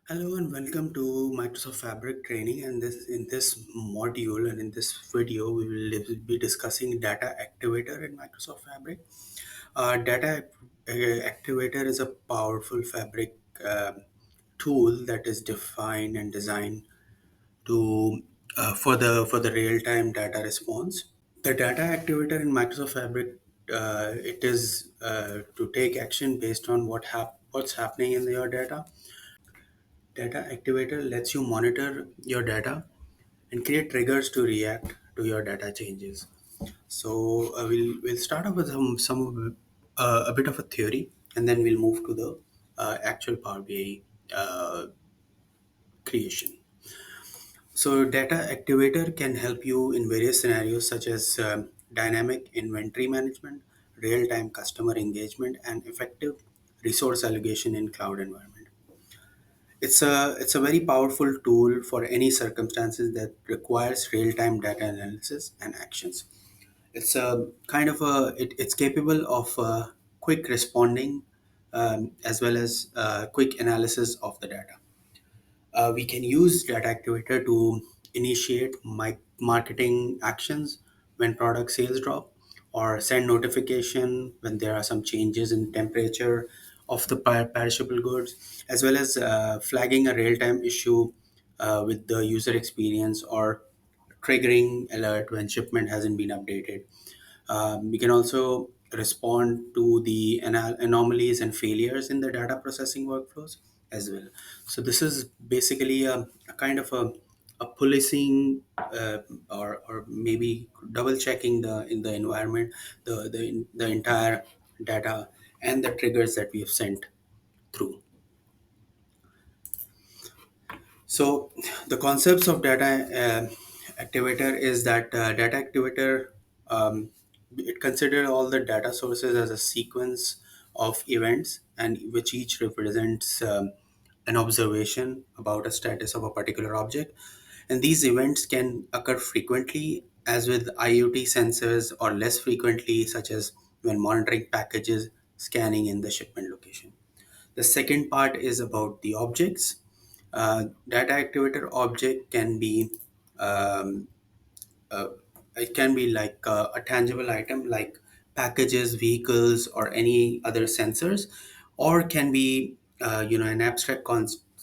Hello and welcome to Microsoft Fabric training. And this in this module and in this video, we will be discussing Data Activator in Microsoft Fabric. Data Activator is a powerful Fabric tool that is defined and designed to for the real time data response. The Data Activator in Microsoft Fabric it is to take action based on what's happening in your data. Data Activator lets you monitor your data and create triggers to react to your data changes. So we'll start off with a bit of a theory, and then we'll move to the actual Power BI creation. So Data Activator can help you in various scenarios such as dynamic inventory management, real-time customer engagement, and effective resource allocation in cloud environment. It's a very powerful tool for any circumstances that requires real-time data analysis and actions. It's a kind of it's capable of quick responding as well as quick analysis of the data. We can use Data Activator to initiate marketing actions when product sales drop, or send notification when there are some changes in temperature of the perishable goods, as well as flagging a real-time issue with the user experience, or triggering alert when shipment hasn't been updated. We can also respond to the anomalies and failures in the data processing workflows as well. So this is basically a kind of a policing or maybe double checking the in the environment, the entire data and the triggers that we have sent through. So the concepts of data activator is that data activator it considers all the data sources as a sequence of events, and which each represents an observation about a status of a particular object. And these events can occur frequently, as with IoT sensors, or less frequently, such as when monitoring packages scanning in the shipment location. The second part is about the objects. Data activator object can be um, uh, it can be like a tangible item like packages, vehicles, or any other sensors, or can be an abstract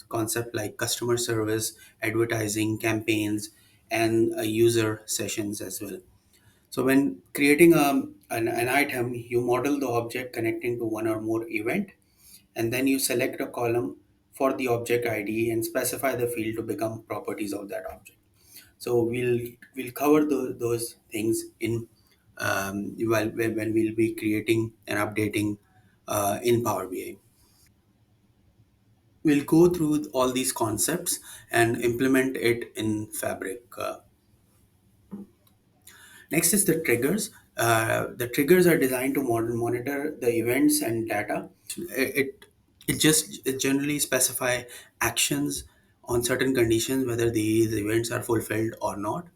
concept like customer service, advertising campaigns, and user sessions as well. So when creating an item, you model the object connecting to one or more event, and then you select a column for the object ID and specify the field to become properties of that object. So we'll cover those things in when we'll be creating and updating in Power BI. We'll go through all these concepts and implement it in Fabric. Next is the triggers. The triggers are designed to monitor the events and data. It it generally specify actions on certain conditions, whether these events are fulfilled or not.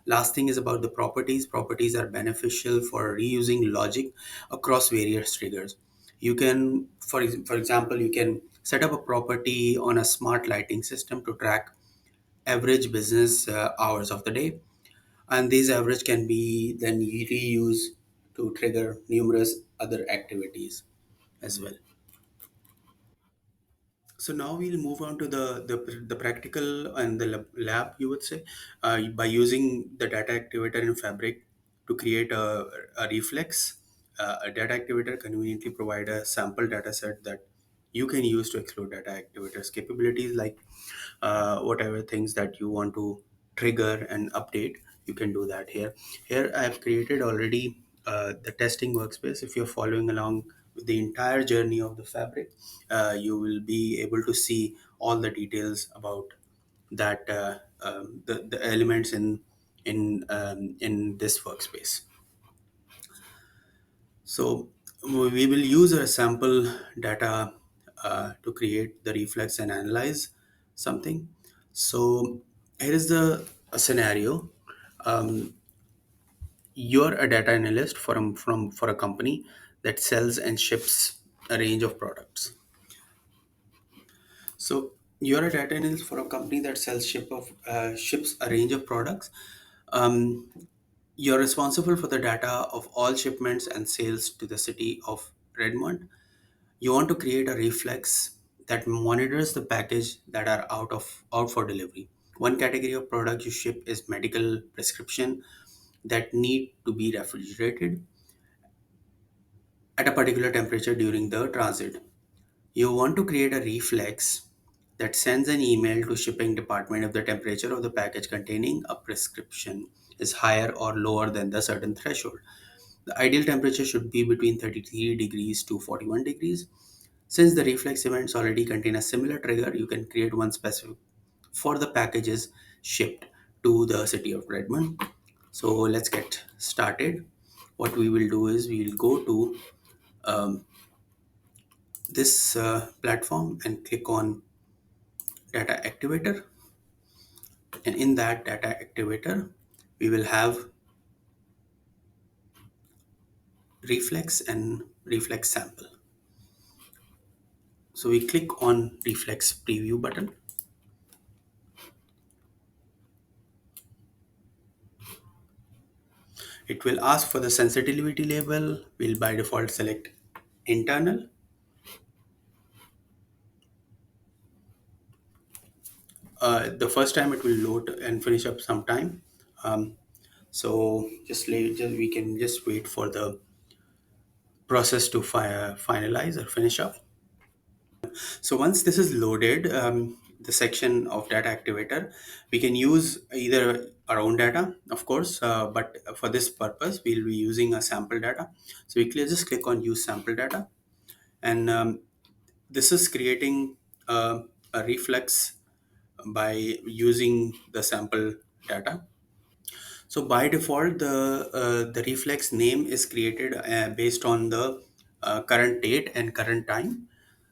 Last thing is about the properties. Properties are beneficial for reusing logic across various triggers. You can, for example, you can set up a property on a smart lighting system to track average business hours of the day, and these average can be then reused to trigger numerous other activities as well. So now we'll move on to the practical and the lab, you would say, by using the data activator in Fabric to create a reflex. A data activator conveniently provide a sample data set that you can use to explore data activator's capabilities, like whatever things that you want to trigger and update. You can do that here. Here I have created already the testing workspace. If you're following along with the entire journey of the Fabric, you will be able to see all the details about that the elements in this workspace. So we will use a sample data to create the reflex and analyze something. So here is the a scenario. Um, you're a data analyst for a company that sells and ships a range of products. So You're a data analyst for a company that sells ships a range of products. Um, you're responsible for the data of all shipments and sales to the city of Redmond. You want to create a reflex that monitors the package that are out for delivery. One category of product you ship is medical prescription that need to be refrigerated at a particular temperature during the transit. You want to create a reflex that sends an email to shipping department if the temperature of the package containing a prescription is higher or lower than the certain threshold. The ideal temperature should be between 33 degrees to 41 degrees. Since the reflex events already contain a similar trigger, you can create one specific for the packages shipped to the city of Redmond. So let's get started. What we will do is we will go to um, this platform and click on Data Activator. And in that Data Activator, we will have reflex and reflex sample. So we click on reflex preview button. It will ask for the sensitivity label. We'll by default select internal. The first time it will load and finish up some time. Um, so just we can just wait for the process to finalize or finish up. So once this is loaded, the section of data activator, we can use either our own data, of course, but for this purpose, we'll be using a sample data. So just click on use sample data, and this is creating a reflex by using the sample data. So by default, the reflex name is created based on the current date and current time.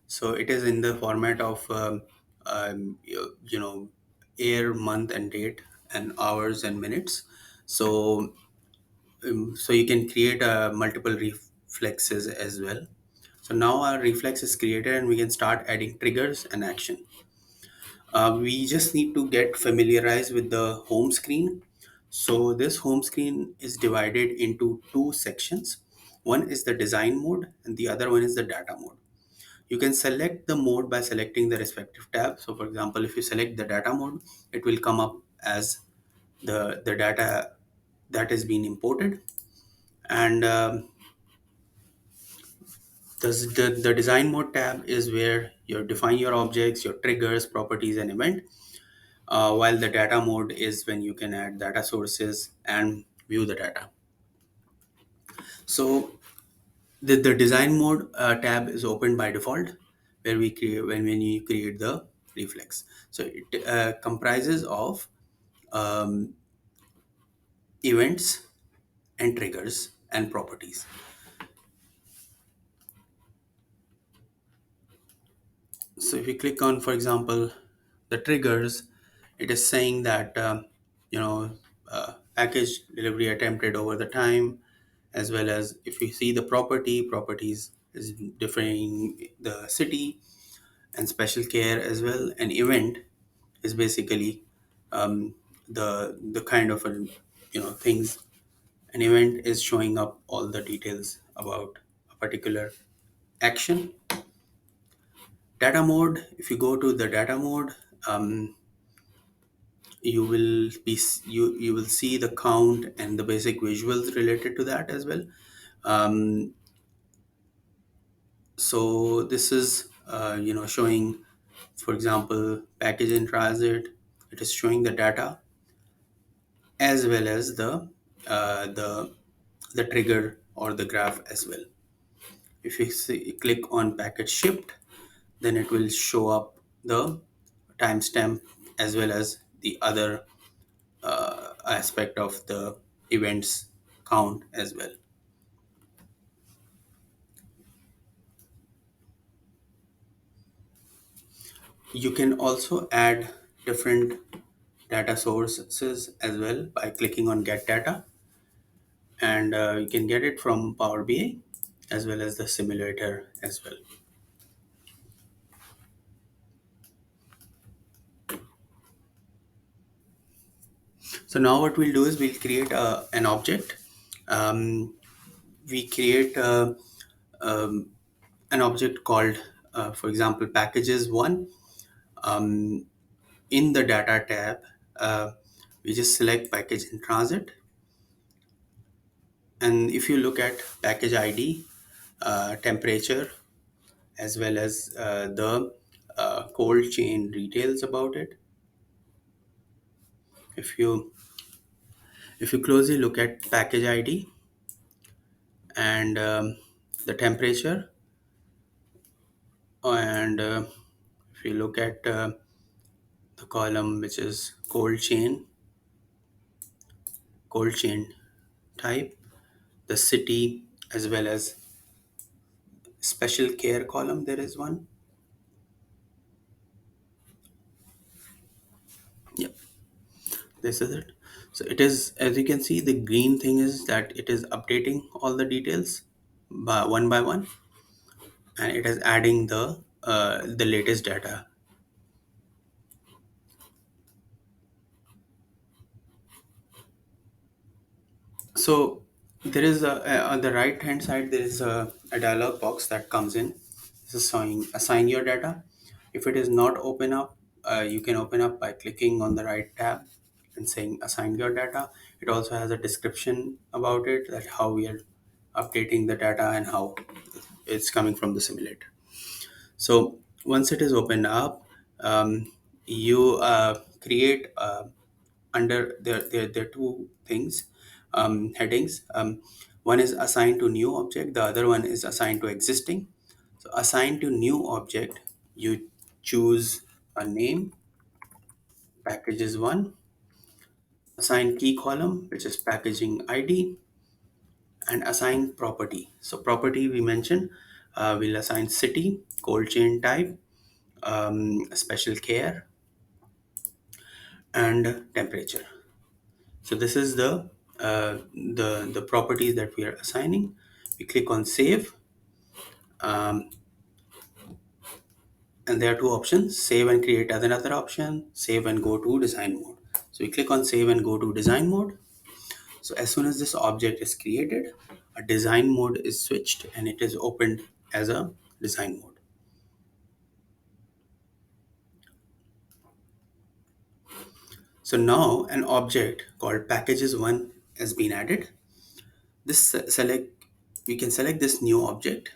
So it is in the format of you know, year, month, and date, and hours and minutes. So so you can create multiple reflexes as well. So now our reflex is created, and we can start adding triggers and action. We just need to get familiarized with the home screen. So this home screen is divided into two sections. One is the design mode and the other one is the data mode. You can select the mode by selecting the respective tab. So for example, if you select the data mode, it will come up as the data that is being imported. And the design mode tab is where you define your objects, your triggers, properties, and event. While the data mode is when you can add data sources and view the data. So the design mode tab is open by default, where we create when you create the reflex. So it comprises of um, events and triggers and properties. So if you click on, for example, the triggers, it is saying that you know, package delivery attempted over the time, as well as if you see the properties is defining the city and special care as well. An event is basically the kind of a, you know, things. An event is showing up all the details about a particular action. Data mode, if you go to the data mode, um, you will you will see the count and the basic visuals related to that as well. um, so this is you know, showing, for example, package in transit. It is showing the data as well as the the trigger or the graph as well. If you click on package shipped, then it will show up the timestamp as well as the other aspect of the events count as well. You can also add different data sources as well by clicking on get data, and you can get it from Power BI as well as the simulator as well. So now what we'll do is we'll create an object. Um, we create um, an object called, for example, packages one. Um, in the data tab, uh, we just select package in transit. And if you look at package ID, temperature, as well as the cold chain details about it, if you closely look at package ID and the temperature, and if you look at the column which is cold chain type, the city, as well as special care column, there is one. Yep, this is it. So it is, as you can see, the green thing is that it is updating all the details by one, and it is adding the latest data. So there is on the right hand side there is a dialog box that comes in. This is assign your data. If it is not open up, you can open up by clicking on the right tab and saying assign your data. It also has a description about it, that how we are updating the data and how it's coming from the simulator. So once it is opened up, you create under there are two things, headings. One is assigned to new object, the other one is assigned to existing. So assigned to new object, you choose a name, packages one, assign key column, which is packaging ID, and assign property. So property we mentioned, we'll assign city, cold chain type, special care, and temperature. So this is the properties that we are assigning. We click on save, um, and there are two options: save and create as another option, save and go to design mode. So we click on save and go to design mode. So as soon as this object is created, a design mode is switched and it is opened as a design mode. So now an object called packages one has been added. This select We can select this new object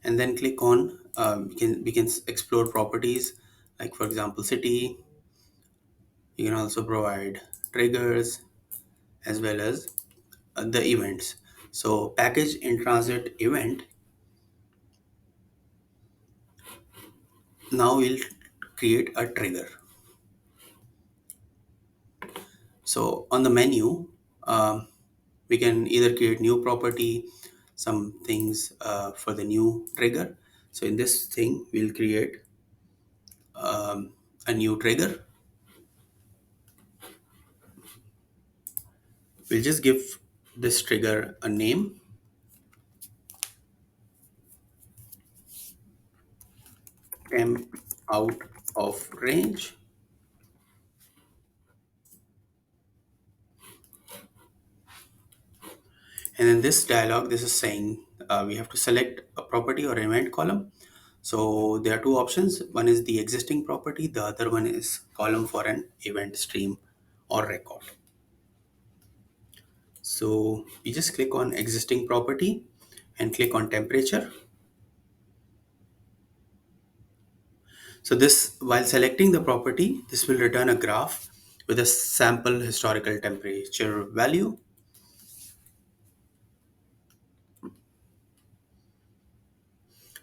and then click on we can explore properties, like for example city. You can also provide triggers as well as the events. So package in transit event, now we'll create a trigger. So on the menu, um, we can either create new property, some things for the new trigger. So in this thing we'll create a new trigger. We'll just give this trigger a name, temp out of range. And in this dialog, this is saying we have to select a property or event column. So there are two options. One is the existing property, the other one is column for an event stream or record. So we just click on existing property and click on temperature. So this, while selecting the property, this will return a graph with a sample historical temperature value.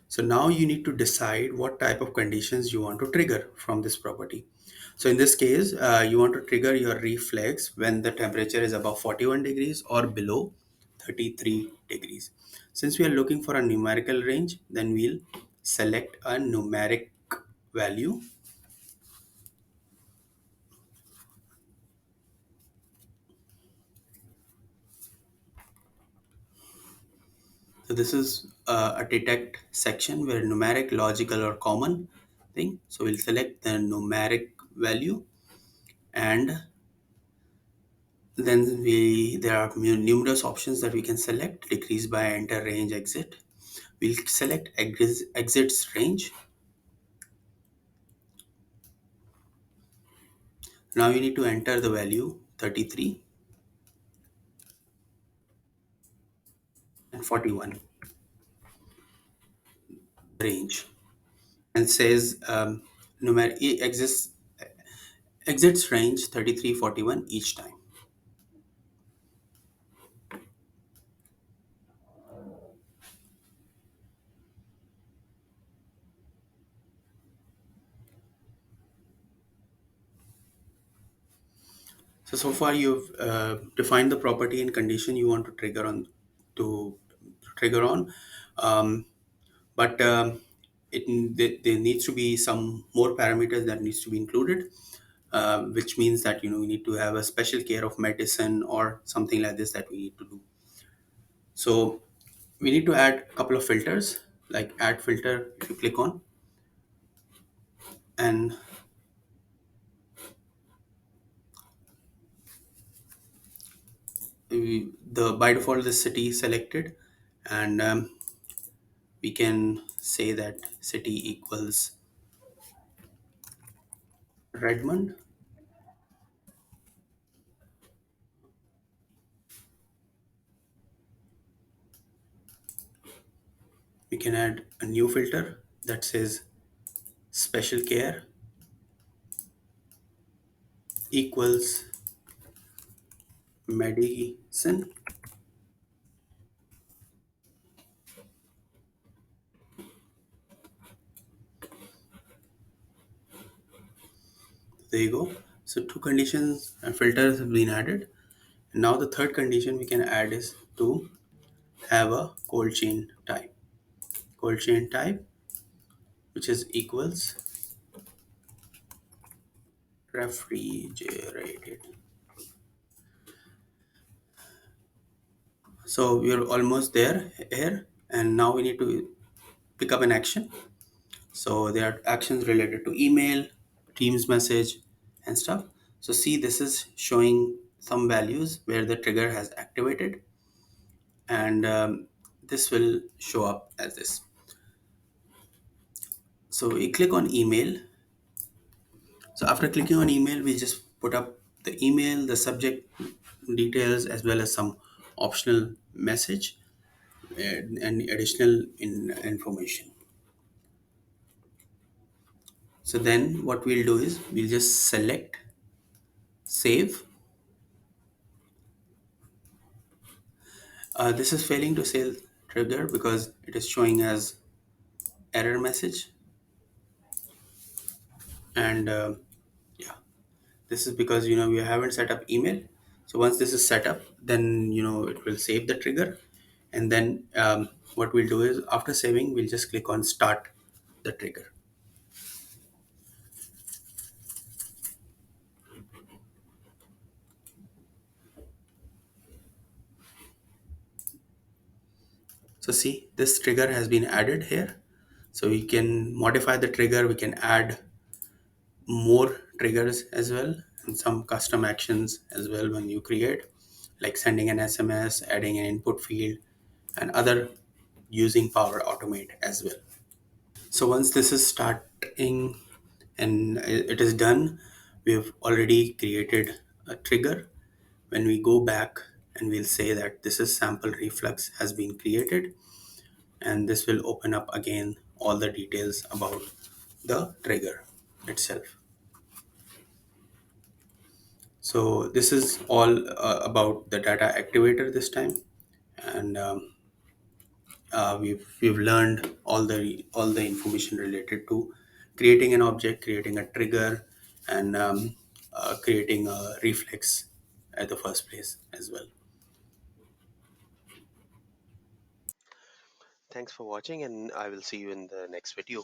So now you need to decide what type of conditions you want to trigger from this property. So in this case, you want to trigger your reflex when the temperature is above 41 degrees or below 33 degrees. Since we are looking for a numerical range, then we'll select a numeric value. So this is a detect section where numeric, logical, or common. thing. So we'll select the numeric value, and then there are numerous options that we can select: decrease by, enter, range, exit. We'll select exits range. Now you need to enter the value 33 and 41 range, and says exits range 33 41 each time. So far you've defined the property and condition you want to to trigger on. Um, but there needs to be some more parameters that needs to be included, which means that we need to have a special care of medicine or something like this that we need to do. So we need to add a couple of filters, like add filter. If you click on, and the by default the city is selected, and we can say that city equals Redmond. We can add a new filter that says special care equals medicine. There you go. So two conditions and filters have been added. And now the third condition we can add is to have a cold chain type. Cold chain type, which is equals refrigerated. So we are almost there here, and now we need to pick up an action. So there are actions related to email, Teams message, and stuff. So see, this is showing some values where the trigger has activated, and this will show up as this. So we click on email. So after clicking on email, we just put up the email, the subject details, as well as some optional message and additional information. So then what we'll do is we'll just select save. This is failing to save trigger because it is showing as error message, and yeah, this is because we haven't set up email. So once this is set up, then it will save the trigger, and then what we'll do is after saving, we'll just click on start the trigger. So see, this trigger has been added here. So we can modify the trigger, we can add more triggers as well, and some custom actions as well when you create, like sending an SMS, adding an input field, and other using Power Automate as well. So once this is starting and it is done, we have already created a trigger. When we go back, and we'll say that this is sample reflux has been created, and this will open up again all the details about the trigger itself. So this is all about the data activator this time, and we've learned all the information related to creating an object, creating a trigger, and creating a reflex at the first place as well. Thanks for watching, and I will see you in the next video.